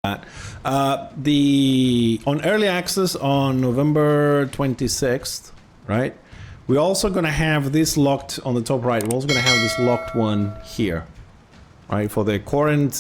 On early access on November 26th, right? We're also going to have this locked on the top right. We're also going to have this locked one here, right? For the current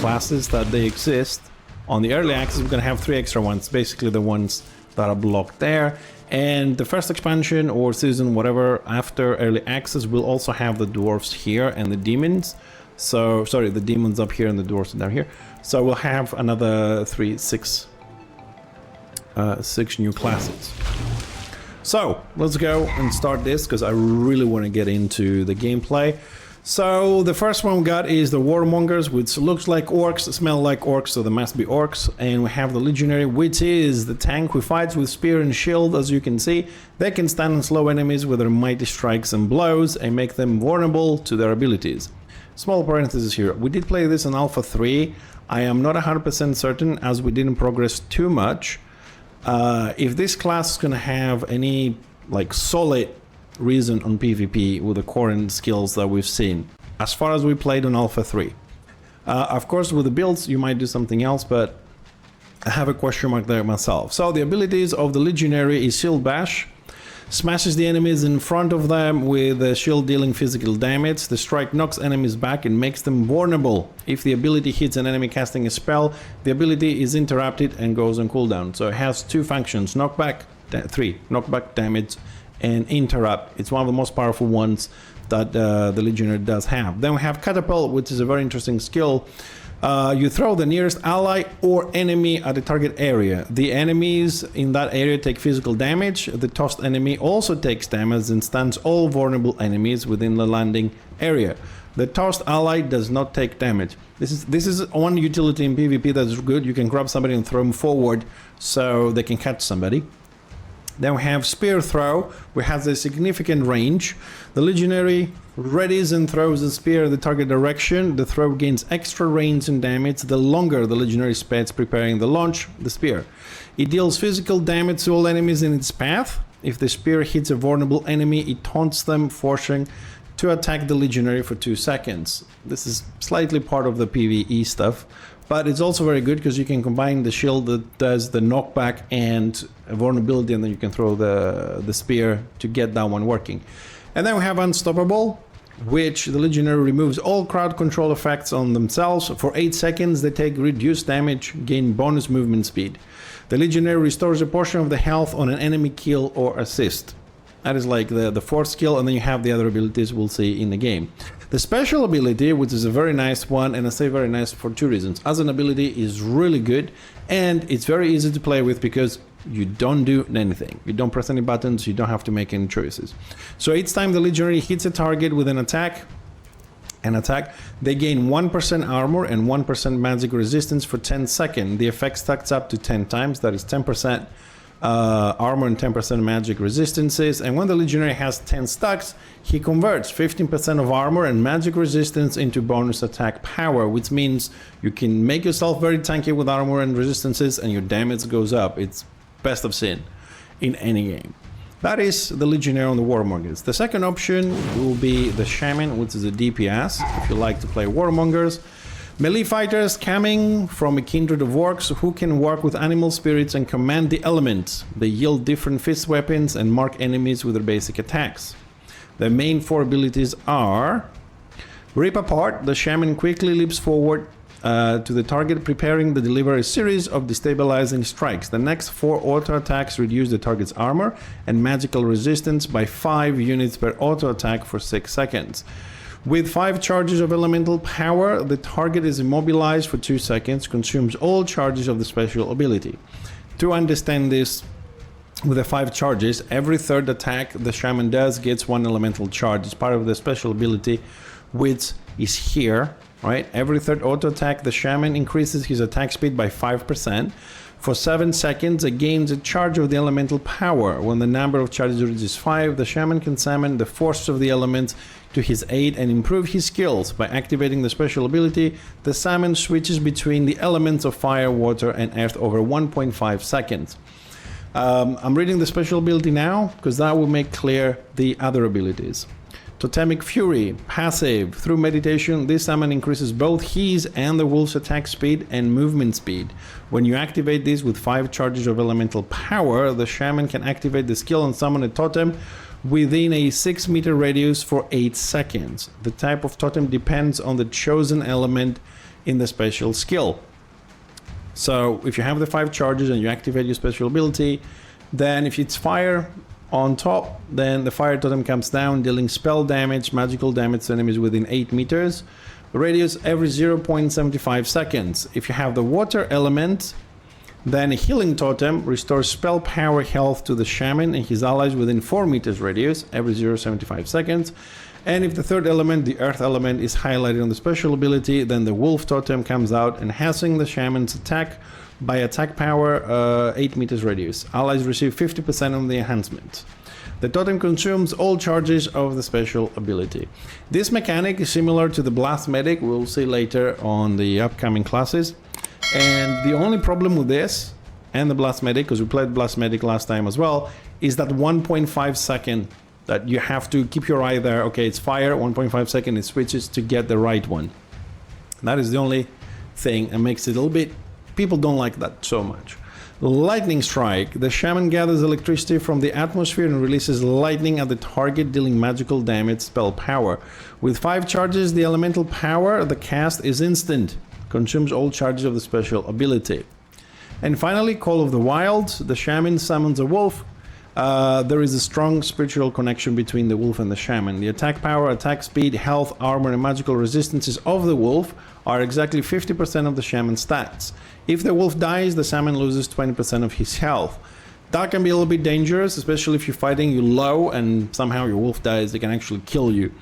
classes that they exist on the early access, we're going to have 3 extra ones, basically the ones that are blocked there. And the first expansion or season, whatever, after early access, we'll also have the dwarves here and the demons. So, sorry, the demons up here and the dwarves down here. So we'll have another 6 new classes. So let's go and start this because I really want to get into the gameplay. So the first one we got is the Warmongers, which looks like orcs, smell like orcs, so they must be orcs. And we have the Legionary, which is the tank who fights with spear and shield, as you can see. They can stand and slow enemies with their mighty strikes and blows and make them vulnerable to their abilities. Small parenthesis here, we did play this in Alpha 3. I am not 100% certain as we didn't progress too much. If this class is going to have any like solid reason on PvP with the current skills that we've seen as far as we played on Alpha 3. Of course with the builds you might do something else, but I have a question mark there myself. So the abilities of the Legionary is Shield Bash, smashes the enemies in front of them with a shield dealing physical damage. The strike knocks enemies back and makes them vulnerable. If the ability hits an enemy casting a spell, the ability is interrupted and goes on cooldown. So it has 2 functions, knockback, 3, knockback damage and interrupt. It's one of the most powerful ones that the Legionary does have. Then we have Catapult, which is a very interesting skill. You throw the nearest ally or enemy at the target area. The enemies in that area take physical damage. The tossed enemy also takes damage and stuns all vulnerable enemies within the landing area. The tossed ally does not take damage. This is one utility in PvP that's good. You can grab somebody and throw them forward so they can catch somebody. Then we have Spear Throw, which has a significant range. The Legionary readies and throws the spear in the target direction. The throw gains extra range and damage the longer the Legionary spends preparing the launch, the spear. It deals physical damage to all enemies in its path. If the spear hits a vulnerable enemy, it taunts them, forcing to attack the Legionary for 2 seconds. This is slightly part of the PvE stuff. But it's also very good because you can combine the shield that does the knockback and vulnerability, and then you can throw the spear to get that one working. And then we have Unstoppable, which the Legionary removes all crowd control effects on themselves. For 8 seconds they take reduced damage, gain bonus movement speed. The Legionary restores a portion of the health on an enemy kill or assist. That is like the 4th skill, and then you have the other abilities we'll see in the game. The special ability, which is a very nice one, and I say very nice for 2 reasons. As an ability is really good, and it's very easy to play with because you don't do anything. You don't press any buttons, you don't have to make any choices. So each time the Legionary hits a target with an attack, they gain 1% armor and 1% magic resistance for 10 seconds. The effect stacks up to 10 times, that is 10% armor and 10% magic resistances. And when the Legionary has 10 stacks, he converts 15% of armor and magic resistance into bonus attack power, which means you can make yourself very tanky with armor and resistances and your damage goes up. It's best of sin in any game. That is the Legionary on the Warmongers. The second option will be the Shaman, which is a DPS if you like to play Warmongers. Melee fighters coming from a kindred of orcs who can work with animal spirits and command the elements. They yield different fist weapons and mark enemies with their basic attacks. The main 4 abilities are Rip Apart. The Shaman quickly leaps forward to the target, preparing to deliver a series of destabilizing strikes. The next 4 auto attacks reduce the target's armor and magical resistance by 5 units per auto attack for 6 seconds. With 5 charges of elemental power, the target is immobilized for 2 seconds, consumes all charges of the special ability. To understand this, with the 5 charges, every 3rd attack the Shaman does gets 1 elemental charge. It's part of the special ability, which is here, right? Every 3rd auto attack, the Shaman increases his attack speed by 5%. For 7 seconds, it gains a charge of the elemental power. When the number of charges reaches 5, the Shaman can summon the force of the elements to his aid and improve his skills. By activating the special ability, the Shaman switches between the elements of fire, water, and earth over 1.5 seconds. I'm reading the special ability now because that will make clear the other abilities. Totemic Fury, passive. Through meditation, this summon increases both his and the wolf's attack speed and movement speed. When you activate this with 5 charges of elemental power, the shaman can activate the skill and summon a totem within a 6-meter radius for 8 seconds. The type of totem depends on the chosen element in the special skill. So if you have the 5 charges and you activate your special ability, then if it's fire on top, then the fire totem comes down, dealing spell damage, magical damage to enemies within 8 meters, radius every 0.75 seconds. If you have the water element, then a healing totem restores spell power health to the shaman and his allies within 4 meters radius every 0.75 seconds. And if the third element, the earth element, is highlighted on the special ability, then the wolf totem comes out, enhancing the shaman's attack by attack power 8 meters radius. Allies receive 50% on the enhancement. The totem consumes all charges of the special ability. This mechanic is similar to the Blast Medic, we'll see later on the upcoming classes. And the only problem with this and the Blast Medic, because we played Blast Medic last time as well, is that 1.5 second that you have to keep your eye there. Okay, it's fire, 1.5 second, it switches to get the right one. That is the only thing and makes it a little bit. People don't like that so much. Lightning Strike. The shaman gathers electricity from the atmosphere and releases lightning at the target, dealing magical damage spell power. With 5 charges, the elemental power of the cast is instant. Consumes all charges of the special ability. And finally, Call of the Wild. The shaman summons a wolf. There is a strong spiritual connection between the wolf and the shaman. The attack power, attack speed, health, armor, and magical resistances of the wolf are exactly 50% of the shaman's stats. If the wolf dies, the shaman loses 20% of his health. That can be a little bit dangerous, especially if you're fighting you low and somehow your wolf dies, they can actually kill you.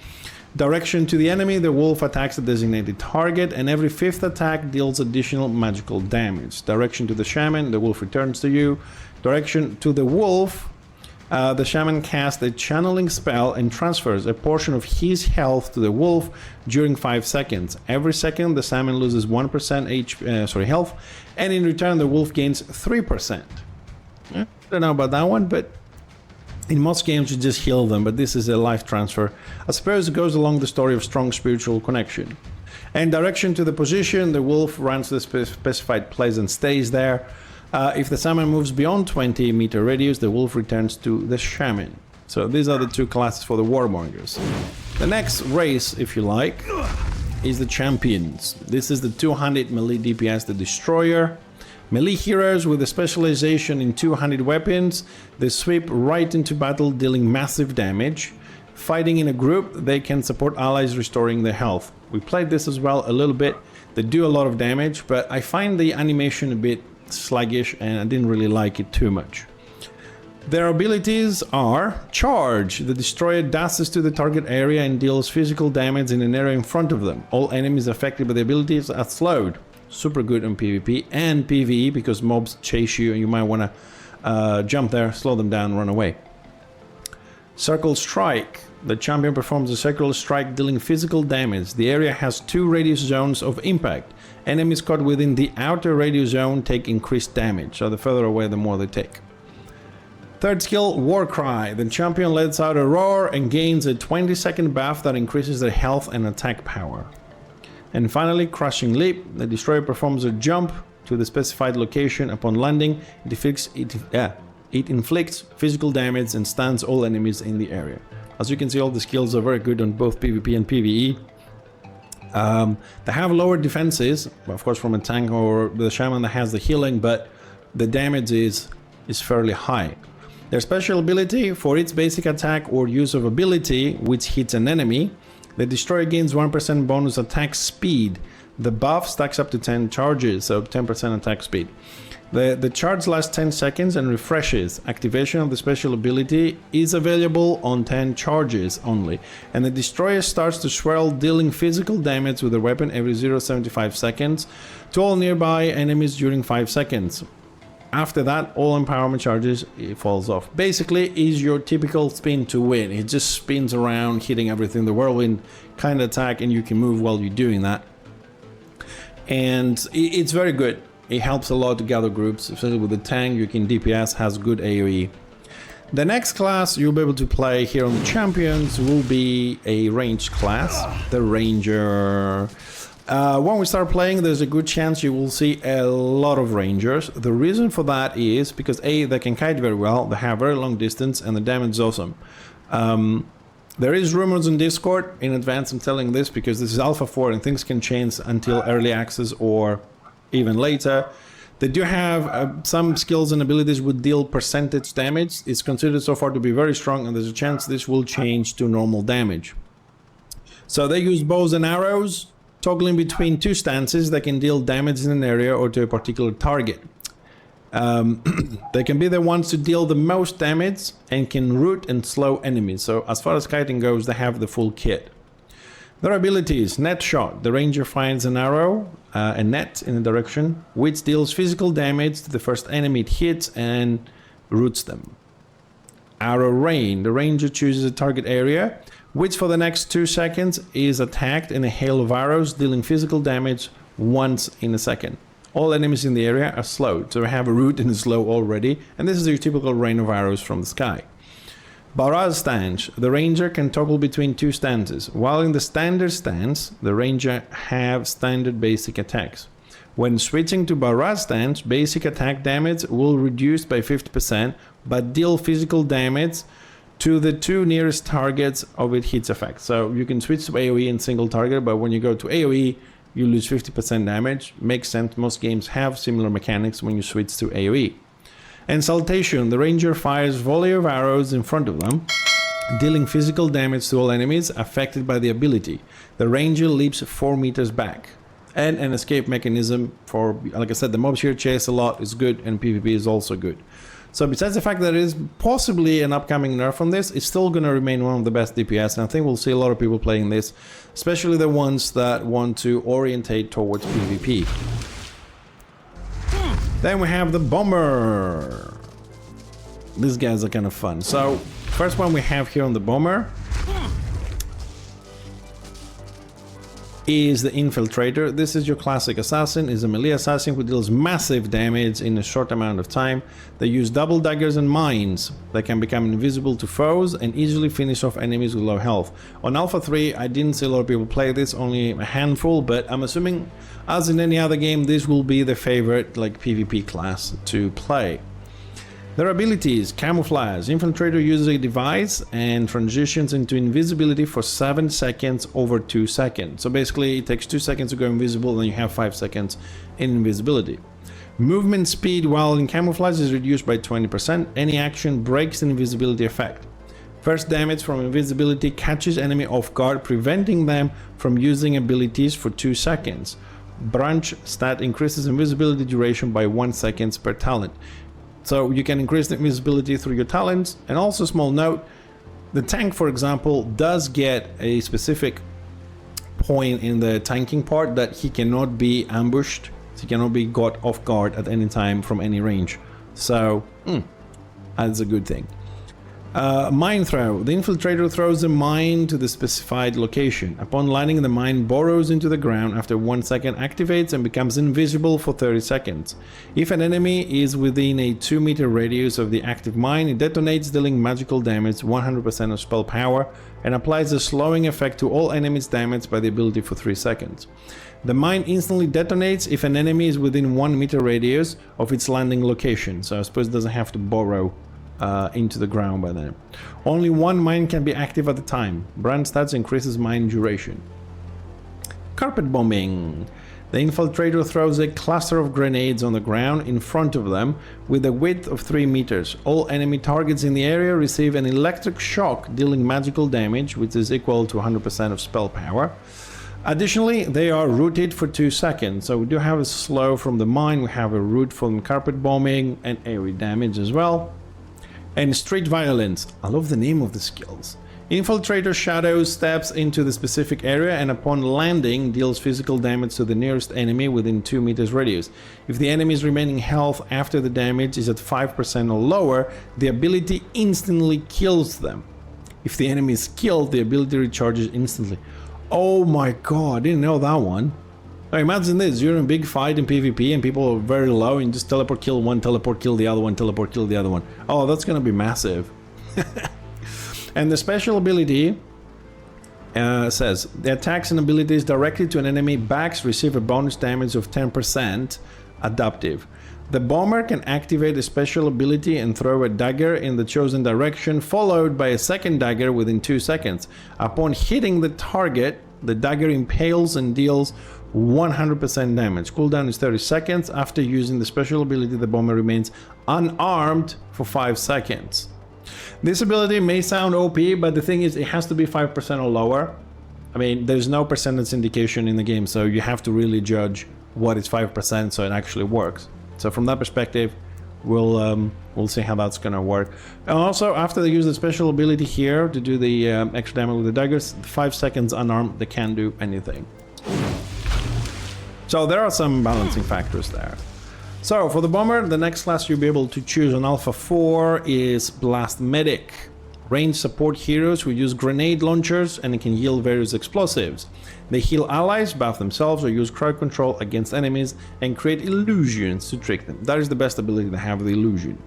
Direction to the enemy, the wolf attacks a designated target, and every 5th attack deals additional magical damage. Direction to the shaman, the wolf returns to you. Direction to the wolf, the shaman casts a channeling spell and transfers a portion of his health to the wolf during 5 seconds. Every second, the shaman loses 1% health, and in return, the wolf gains 3%. I don't know about that one, but in most games you just heal them, but this is a life transfer. I suppose it goes along the story of strong spiritual connection. And direction to the position, the wolf runs to the specified place and stays there. If the shaman moves beyond 20-meter radius, the wolf returns to the shaman. So these are the 2 classes for the Warmongers. The next race, if you like, is the Champions. This is the 200 melee DPS, the Destroyer. Melee heroes with a specialization in 200 weapons. They sweep right into battle, dealing massive damage. Fighting in a group, they can support allies restoring their health. We played this as well a little bit. They do a lot of damage, but I find the animation a bit sluggish and I didn't really like it too much. Their abilities are Charge. The Destroyer dashes to the target area and deals physical damage in an area in front of them. All enemies affected by the abilities are slowed. Super good on PvP and PvE because mobs chase you and you might want to jump there, slow them down, run away. Circle Strike. The champion performs a circular strike dealing physical damage. The area has 2 radius zones of impact. Enemies caught within the outer radius zone take increased damage, so the further away the more they take. Third skill, War Cry. The champion lets out a roar and gains a 20-second buff that increases their health and attack power. And finally, Crushing Leap. The Destroyer performs a jump to the specified location. Upon landing, it inflicts physical damage and stuns all enemies in the area. As you can see, all the skills are very good on both PvP and PvE. They have lower defenses, of course, from a tank or the shaman that has the healing, but the damage is fairly high. Their special ability, for its basic attack or use of ability which hits an enemy, the Destroyer gains 1% bonus attack speed. The buff stacks up to 10 charges, so 10% attack speed. The charge lasts 10 seconds and refreshes. Activation of the special ability is available on 10 charges only. And the Destroyer starts to swirl, dealing physical damage with the weapon every 0.75 seconds to all nearby enemies during 5 seconds. After that, all empowerment charges, it falls off. Basically, is your typical spin to win. It just spins around, hitting everything. The whirlwind kind of attack, and you can move while you're doing that. And it's very good. It helps a lot to gather groups, especially with the tank. You can DPS, has good AoE. The next class you'll be able to play here on the Champions will be a ranged class, the Ranger. When we start playing, there's a good chance you will see a lot of Rangers. The reason for that is because A, they can kite very well, they have very long distance, and the damage is awesome. There is rumors on Discord, in advance I'm telling this because this is Alpha 4 and things can change until early access or even later. They do have some skills and abilities would deal percentage damage. It's considered so far to be very strong, and there's a chance this will change to normal damage. So they use bows and arrows, toggling between two stances that can deal damage in an area or to a particular target. They can be the ones to deal the most damage and can root and slow enemies. So as far as kiting goes, they have the full kit. Their abilities: net shot. The ranger finds an arrow, a net in a direction, which deals physical damage to the first enemy it hits and roots them. Arrow rain. The ranger chooses a target area, which for the next 2 seconds is attacked in a hail of arrows, dealing physical damage once in a second. All enemies in the area are slowed, so we have a root and a slow already, and this is your typical rain of arrows from the sky. Barrage stance. The ranger can toggle between two stances. While in the standard stance, the ranger have standard basic attacks. When switching to barrage stance, basic attack damage will reduce by 50%, but deal physical damage to the two nearest targets of it hits effect. So you can switch to AoE and single target, but when you go to AoE, you lose 50% damage. Makes sense, most games have similar mechanics when you switch to AoE. And saltation. The ranger fires volley of arrows in front of them, dealing physical damage to all enemies affected by the ability. The ranger leaps 4 meters back. And an escape mechanism for, like I said, the mobs here chase a lot is good, and PvP is also good. So besides the fact that there is possibly an upcoming nerf on this, it's still going to remain one of the best DPS, and I think we'll see a lot of people playing this, especially the ones that want to orientate towards PvP. Then we have the Bomber. These guys are kind of fun. So, first one we have here on the Bomber is the Infiltrator. This is your classic assassin. Is a melee assassin who deals massive damage in a short amount of time. They use double daggers and mines. They can become invisible to foes and easily finish off enemies with low health. On Alpha 3, I didn't see a lot of people play this, only a handful, but I'm assuming, as in any other game, this will be the favorite like PvP class to play. Their abilities: camouflage. Infiltrator uses a device and transitions into invisibility for 7 seconds over 2 seconds. So basically it takes 2 seconds to go invisible, and you have 5 seconds in invisibility. Movement speed while in camouflage is reduced by 20%. Any action breaks the invisibility effect. First damage from invisibility catches enemy off guard, preventing them from using abilities for 2 seconds. Branch stat increases invisibility duration by 1 second per talent. So you can increase the invisibility through your talents. And also, small note, the tank, for example, does get a specific point in the tanking part that he cannot be ambushed, so he cannot be got off guard at any time from any range. So that's a good thing. Mine throw. The Infiltrator throws a mine to the specified location. Upon landing, the mine burrows into the ground. After 1 second, activates and becomes invisible for 30 seconds. If an enemy is within a 2 meter radius of the active mine, it detonates, dealing magical damage, 100% of spell power, and applies a slowing effect to all enemies damaged by the ability for 3 seconds. The mine instantly detonates if an enemy is within 1 meter radius of its landing location. So I suppose it doesn't have to burrow into the ground by then. Only one mine can be active at a time. Brand stats increases mine duration. Carpet bombing. The Infiltrator throws a cluster of grenades on the ground in front of them with a width of 3 meters. All enemy targets in the area receive an electric shock, dealing magical damage, which is equal to 100% of spell power. Additionally, they are rooted for 2 seconds. So we do have a slow from the mine, we have a root from carpet bombing, and AoE damage as well. And street violence. I love the name of the skills. Infiltrator Shadow steps into the specific area and upon landing deals physical damage to the nearest enemy within 2 meters radius. If the enemy's remaining health after the damage is at 5% or lower, the ability instantly kills them. If the enemy is killed, the ability recharges instantly. Oh my god, I didn't know that one. Now imagine this, you're in a big fight in PvP and people are very low and just teleport kill one, teleport kill the other one, teleport kill the other one. Oh, that's gonna be massive. And the special ability says the attacks and abilities directly to an enemy backs receive a bonus damage of 10% adaptive. The bomber can activate a special ability and throw a dagger in the chosen direction, followed by a second dagger within 2 seconds. Upon hitting the target, the dagger impales and deals 100% damage. Cooldown is 30 seconds. After using the special ability, the bomber remains unarmed for 5 seconds. This ability may sound OP, but the thing is, it has to be 5% or lower. I mean, there's no percentage indication in the game, so you have to really judge what is 5% so it actually works. So from that perspective, we'll see how that's gonna work. And also, after they use the special ability here to do the extra damage with the daggers, 5 seconds unarmed, they can't do anything. So there are some balancing factors there. So for the bomber, the next class you'll be able to choose on Alpha 4 is Blast Medic. Range support heroes who use grenade launchers and can yield various explosives. They heal allies, buff themselves, or use crowd control against enemies and create illusions to trick them. That is the best ability to have, the illusion.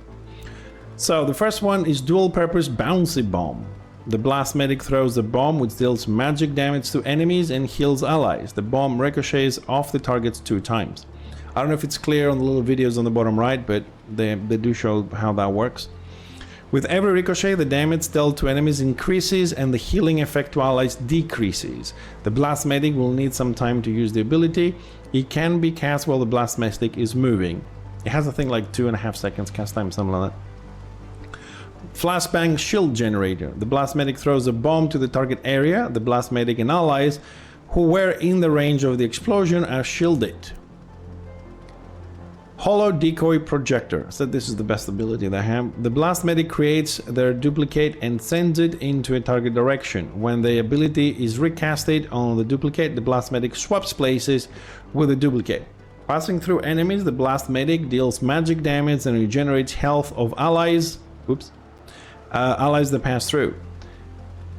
So the first one is Dual Purpose Bouncy Bomb. The Blast Medic throws the bomb, which deals magic damage to enemies and heals allies. The bomb ricochets off the targets 2 times. I don't know if it's clear on the little videos on the bottom right, but they do show how that works. With every ricochet, the damage dealt to enemies increases and the healing effect to allies decreases. The Blast Medic will need some time to use the ability. It can be cast while the Blast Medic is moving. It has a thing like 2.5 seconds cast time, something like that. Flashbang Shield Generator. The Blast Medic throws a bomb to the target area. The Blast Medic and allies who were in the range of the explosion are shielded. Hollow Decoy Projector. So this is the best ability they have. The Blast Medic creates their duplicate and sends it into a target direction. When the ability is recasted on the duplicate, the Blast Medic swaps places with the duplicate. Passing through enemies, the Blast Medic deals magic damage and regenerates health of allies. Allies that pass through.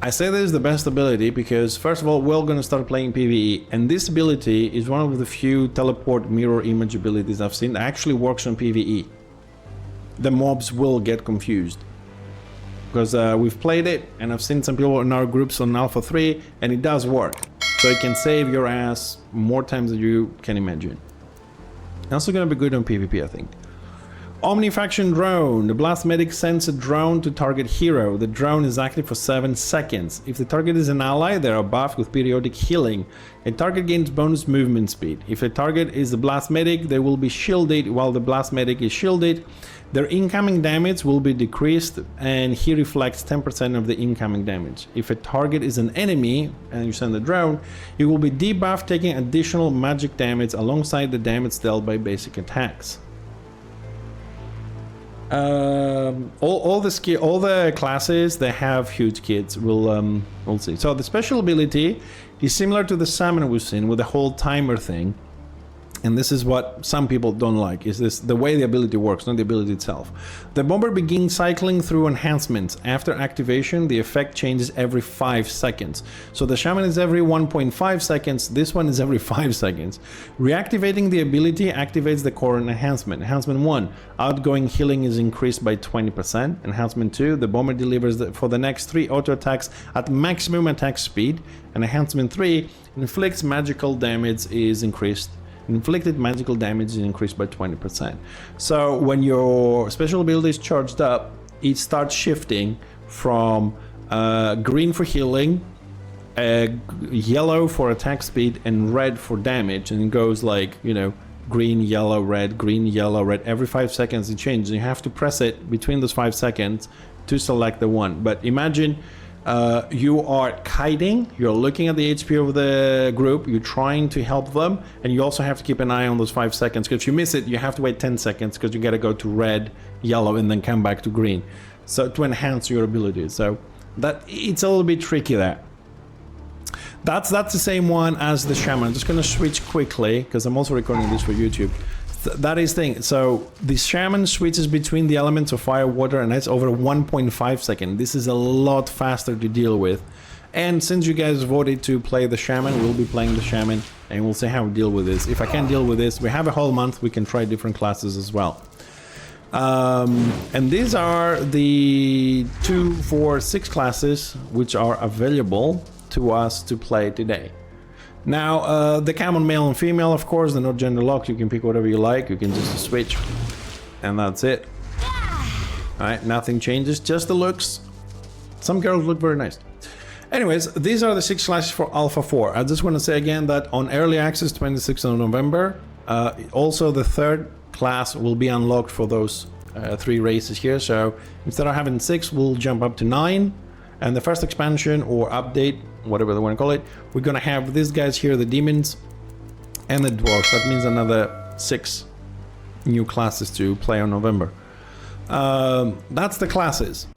I say this is the best ability because, first of all, we're going to start playing PvE, and this ability is one of the few teleport mirror image abilities I've seen that actually works on PvE. The mobs will get confused because we've played it, and I've seen some people in our groups on Alpha 3, and it does work. So it can save your ass more times than you can imagine. Also going to be good on PvP, I think. Omnifaction Drone. The Blast Medic sends a drone to target hero. The drone is active for 7 seconds. If the target is an ally, they are buffed with periodic healing. A target gains bonus movement speed. If a target is the Blast Medic, they will be shielded. While the Blast Medic is shielded, their incoming damage will be decreased, and he reflects 10% of the incoming damage. If a target is an enemy and you send the drone, it will be debuffed, taking additional magic damage alongside the damage dealt by basic attacks. All the classes, they have huge kits. We'll see. So the special ability is similar to the Shaman we've seen with the whole timer thing, and this is what some people don't like, is this the way the ability works, not the ability itself. The bomber begins cycling through enhancements. After activation, the effect changes every 5 seconds. So the Shaman is every 1.5 seconds, this one is every 5 seconds. Reactivating the ability activates the core enhancement. Enhancement 1, outgoing healing is increased by 20%. Enhancement 2, the bomber delivers for the next 3 auto attacks at maximum attack speed. And enhancement 3, inflicts magical damage is increased. Inflicted magical damage is increased by 20%. So when your special ability is charged up, it starts shifting from green for healing, yellow for attack speed, and red for damage, and it goes like, you know, green, yellow, red, green, yellow, red. Every 5 seconds it changes. You have to press it between those 5 seconds to select the one. But imagine you are kiting, you're looking at the HP of the group, you're trying to help them, and you also have to keep an eye on those 5 seconds, because if you miss it, you have to wait 10 seconds, because you gotta go to red, yellow, and then come back to green. So to enhance your abilities. So that it's a little bit tricky there. That's the same one as the Shaman. I'm just gonna switch quickly, because I'm also recording this for YouTube. That is thing. So the Shaman switches between the elements of fire, water, and ice over 1.5 seconds. This is a lot faster to deal with. And since you guys voted to play the Shaman, we'll be playing the Shaman, and we'll see how we deal with this. If I can't deal with this, we have a whole month, we can try different classes as well. And these are the 2, 4, 6 classes which are available to us to play today. Now, the common male and female, of course, they're not gender locked. You can pick whatever you like. You can just switch, and that's it. Alright, nothing changes, just the looks. Some girls look very nice. Anyways, these are the 6 classes for Alpha 4. I just want to say again that on Early Access, 26th of November, also the 3rd class will be unlocked for those 3 races here. So instead of having 6, we'll jump up to 9. And the first expansion or update, whatever they want to call it, we're going to have these guys here, the demons and the dwarves. That means another 6 new classes to play on November. That's the classes.